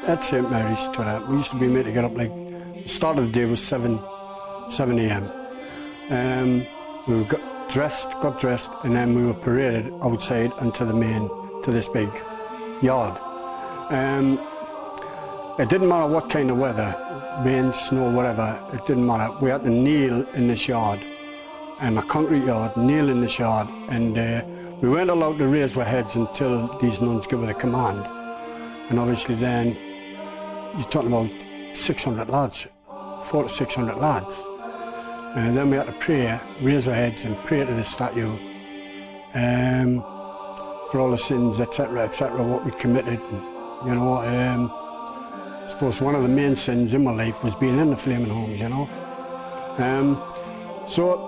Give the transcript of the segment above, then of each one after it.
At St Mary's, we used to be made to get up like, the start of the day was 7 a.m. We got dressed, and then we were paraded outside onto to this big yard. It didn't matter what kind of weather, rain, snow, whatever, it didn't matter. We had to kneel in this yard, a concrete yard, kneel in this yard, and we weren't allowed to raise our heads until these nuns gave us the command. And obviously then, you're talking about 600 lads, 400 to 600 lads. And then we had to pray, raise our heads and pray to the statue for all the sins, etc., what we committed. You know, I suppose one of the main sins in my life was being in the flaming homes, you know. So,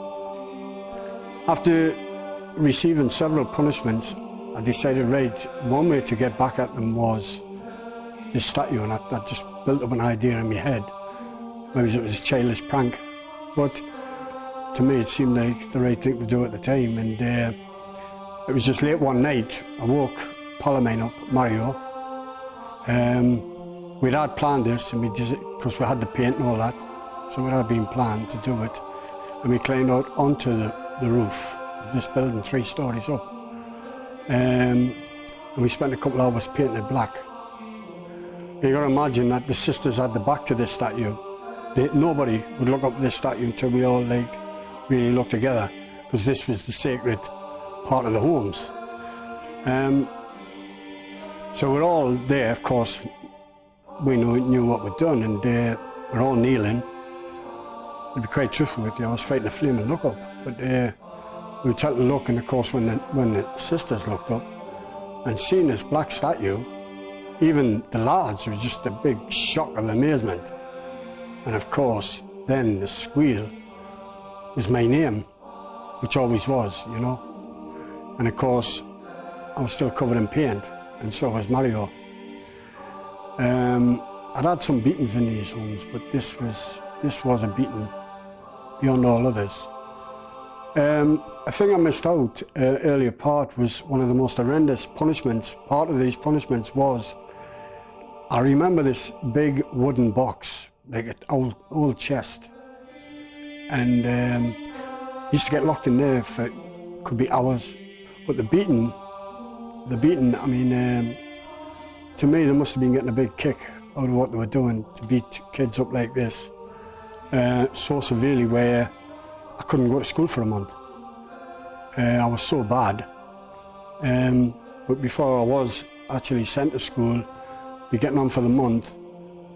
after receiving several punishments, I decided, right, one way to get back at them was this statue, and I just built up an idea in my head. Maybe it was a childish prank, but to me it seemed like the right thing to do at the time. And it was just late one night, I woke pal of mine up, Mario. We'd had planned this, and because we had the paint and all that, so it had been planned to do it. And we climbed out onto the roof of this building, 3 stories up. And we spent a couple of hours painting it black. You got to imagine that the sisters had the back to this statue. Nobody would look up at this statue until we all really looked together, because this was the sacred part of the homes. So we're all there, of course. We knew what we'd done, and we're all kneeling. To be quite truthful with you, I was fighting a flame and look up, but we were telling to look, and of course when the sisters looked up and seen this black statue, even the lads, it was just a big shock of amazement. And of course, then the squeal was my name, which always was, you know. And of course, I was still covered in paint, and so was Mario. I'd had some beatings in these homes, but this was a beating beyond all others. A thing I missed out earlier part was one of the most horrendous punishments. Part of these punishments was, I remember this big wooden box, like an old chest, and used to get locked in there for, could be hours. But the beating, I mean, to me they must have been getting a big kick out of what they were doing to beat kids up like this, so severely where I couldn't go to school for a month. I was so bad. But before I was actually sent to school, be getting on for the month,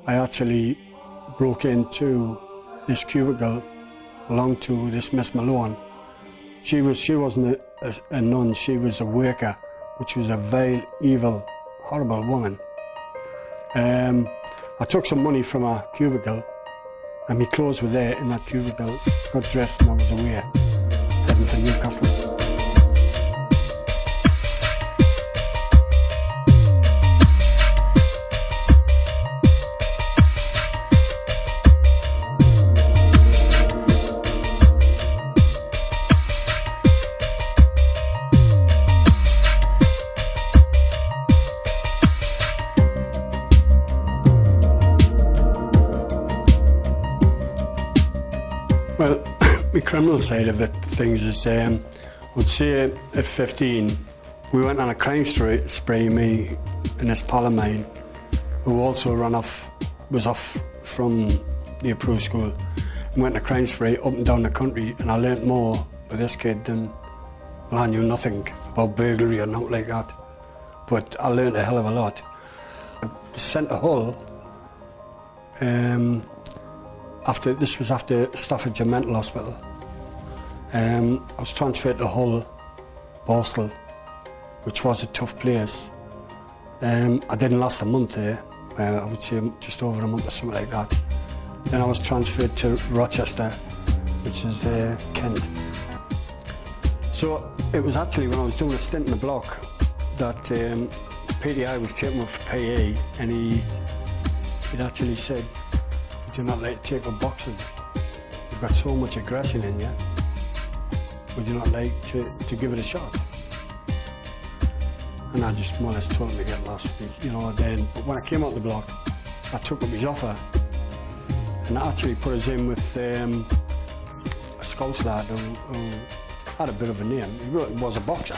I actually broke into this cubicle, belonged to this Miss Malone. She wasn't a nun, she was a worker, which was a vile, evil, horrible woman. I took some money from her cubicle, and my clothes were there in that cubicle, got dressed, and I was away, heading for Newcastle. Well, the criminal side of it, things is, I would say at 15, we went on a crime spree, me and this pal of mine, who also was off from the approved school, and went on a crime spree up and down the country, and I learnt more with this kid than, well, I knew nothing about burglary or nothing like that, but I learnt a hell of a lot. I was sent to Hull. This was after Staffordshire Mental Hospital. I was transferred to Hull, Borstal, which was a tough place. I didn't last a month there, I would say just over a month or something like that. Then I was transferred to Rochester, which is Kent. So it was actually when I was doing a stint in the block that PTI was taking him for PE, and he'd actually said, "Would you not like to take up boxing? You've got so much aggression in you. Would you not like to give it a shot?" And I just more or less told him to get lost, you know. But when I came out the block, I took up his offer, and I actually put us in with a Scouse lad who had a bit of a name. He really was a boxer.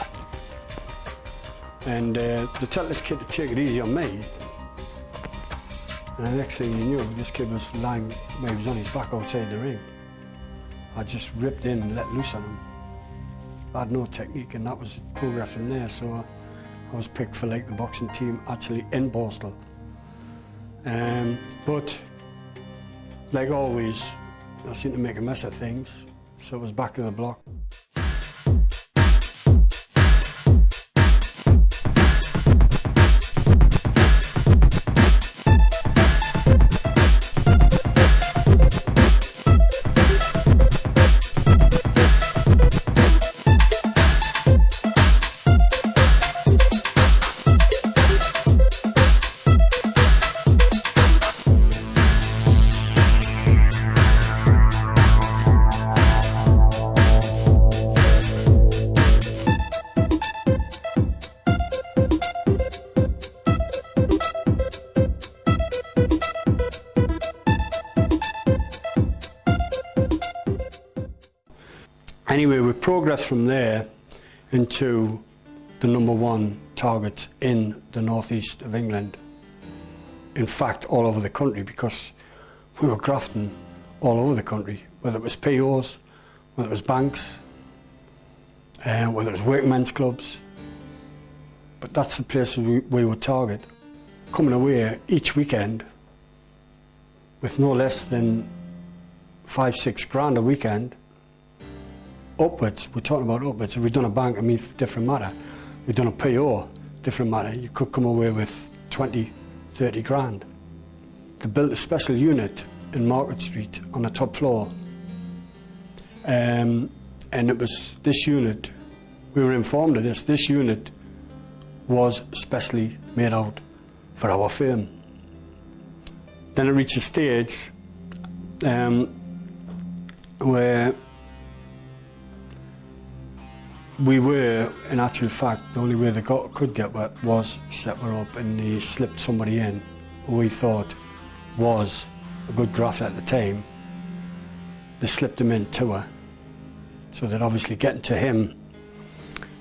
And to tell this kid to take it easy on me, and the next thing you knew, this kid was lying where he was on his back outside the ring. I just ripped in and let loose on him. I had no technique, and that was progress from there. So I was picked for like the boxing team actually in Borstal. But like always, I seemed to make a mess of things, so it was back to the block. Anyway, we progressed from there into the #1 targets in the northeast of England. In fact, all over the country, because we were grafting all over the country, whether it was POs, whether it was banks, whether it was workmen's clubs. But that's the places we would target. Coming away each weekend with no less than 5-6 grand a weekend. Upwards, we're talking about upwards. If we'd done a bank, I mean, different matter. We'd done a PO, different matter. You could come away with 20-30 grand. They built a special unit in Market Street on the top floor. And it was this unit, we were informed of this unit was specially made out for our firm. Then it reached a stage where we were, in actual fact, the only way they could get wet was set her up, and they slipped somebody in who we thought was a good grafter at the time. They slipped him in to her, so they'd obviously getting to him.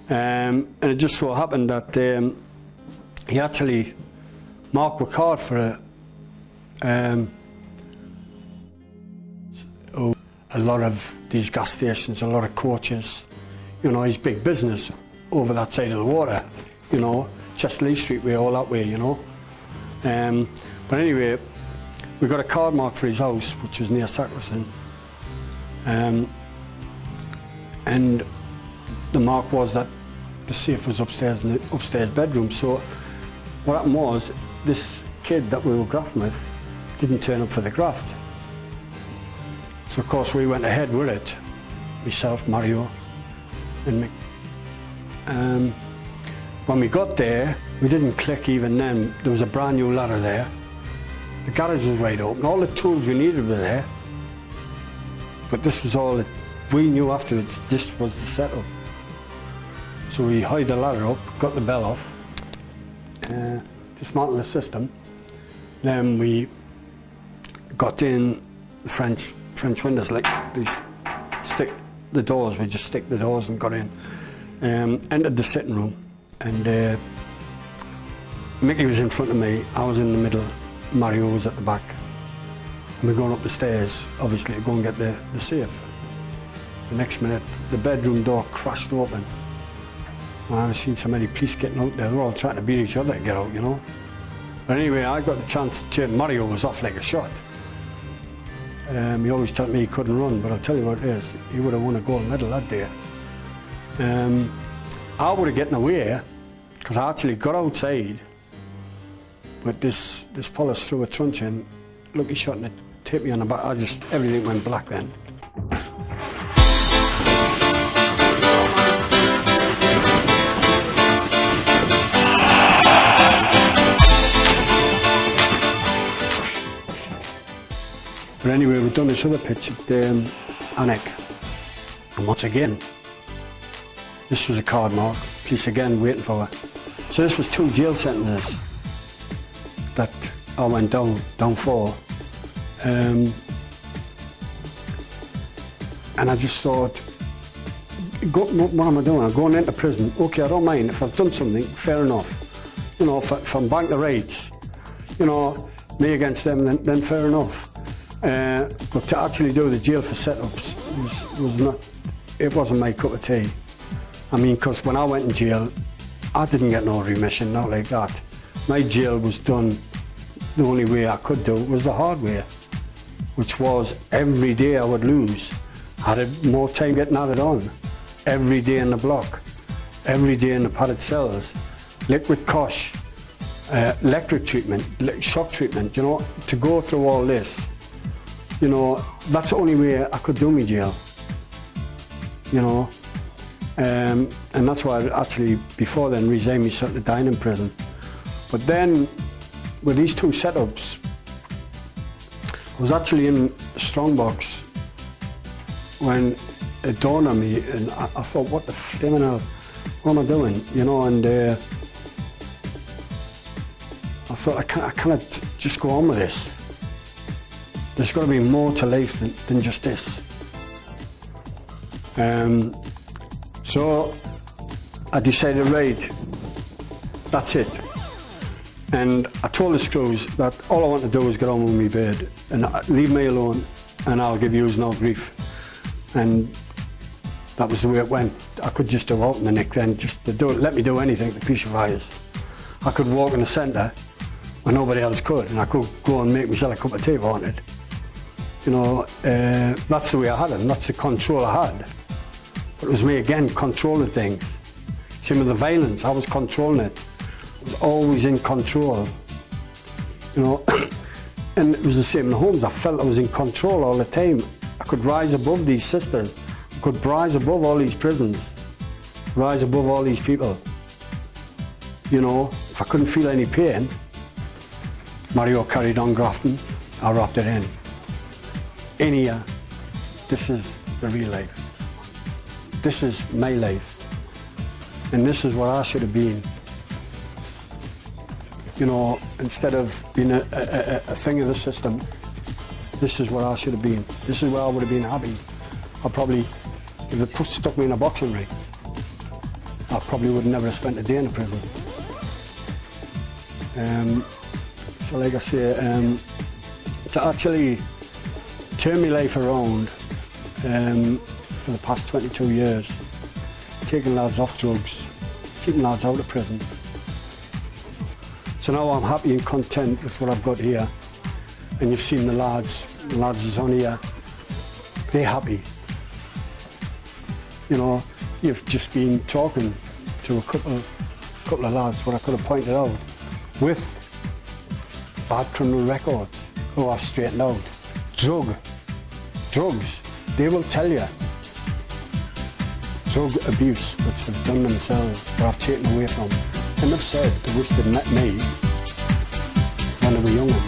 And it just so happened that he actually marked a card for a lot of these gas stations, a lot of coaches. You know, he's big business over that side of the water, you know, Chesterley Street way, all that way, you know. But anyway, we got a card mark for his house, which was near Sacklerson. And the mark was that the safe was upstairs in the upstairs bedroom. So what happened was, this kid that we were grafting with didn't turn up for the graft. So of course we went ahead with it, myself, Mario, and Mick. When we got there, we didn't click even then. There was a brand new ladder there. The garage was wide open. All the tools we needed were there. But this was all that we knew afterwards. This was the setup. So we hied the ladder up, got the bell off, dismantled the system. Then we got in the French windows, like these stick the doors. We just stick the doors and got in. Entered the sitting room, and Mickey was in front of me. I was in the middle. Mario was at the back, and we're going up the stairs, obviously, to go and get the safe. The next minute, the bedroom door crashed open. And I've seen so many police getting out there. They're all trying to beat each other to get out, you know. But anyway, I got the chance to turn. Mario was off like a shot. He always told me he couldn't run, but I'll tell you what it is, he would have won a gold medal that day. I would have gotten away, because I actually got outside, but this police threw a truncheon, lucky shot, and it hit me on the back. Everything went black then. But anyway, we've done this other pitch at Alnwick, and once again, this was a card mark. Police again waiting for her. So this was 2 jail sentences that I went down for. And I just thought, what am I doing? I'm going into prison. Okay, I don't mind. If I've done something, fair enough. You know, if I'm back the rights, you know, me against them, then fair enough. But to actually do the jail for setups was not, it wasn't my cup of tea. I mean, because when I went in jail, I didn't get no remission, not like that. My jail was done the only way I could do it was the hard way, which was every day I would lose. I had more time getting added on. Every day in the block, every day in the padded cells, liquid cosh, electric treatment, shock treatment, you know, to go through all this, you know, that's the only way I could do my jail, you know. And that's why I actually, before then, resigned myself to dying in prison. But then, with these 2 setups, I was actually in Strongbox when it dawned on me, and I thought, what the flipping hell, what am I doing? You know, and I thought, I can't just go on with this. There's got to be more to life than just this. So I decided, right, that's it. And I told the screws that all I want to do is get on with my bed and leave me alone, and I'll give you no grief. And that was the way it went. I could just go out in the nick then, just to let me do anything to peace of eyes. I could walk in the centre when nobody else could, and I could go and make myself a cup of tea if I wanted. You know, that's the way I had it, and that's the control I had. But it was me again, controlling things. Same with the violence, I was controlling it. I was always in control, you know. And it was the same in the homes. I felt I was in control all the time. I could rise above these systems. I could rise above all these prisons, rise above all these people. You know, if I couldn't feel any pain, Mario carried on grafting, I wrapped it in. In here, this is the real life. This is my life. And this is what I should have been. You know, instead of being a thing of the system, this is what I should have been. This is where I would have been happy. I probably, if they stuck me in a boxing ring, I probably would never have spent a day in a prison. So like I say, to actually turn my life around for the past 22 years, taking lads off drugs, keeping lads out of prison. So now I'm happy and content with what I've got here. And you've seen the lads is on here, they're happy. You know, you've just been talking to a couple of lads, what I could have pointed out, with bad criminal records, who are straightened out. Drugs, they will tell you. Drug abuse, which they've done themselves, or have taken away from. And they've said they wish they'd met me when they were younger.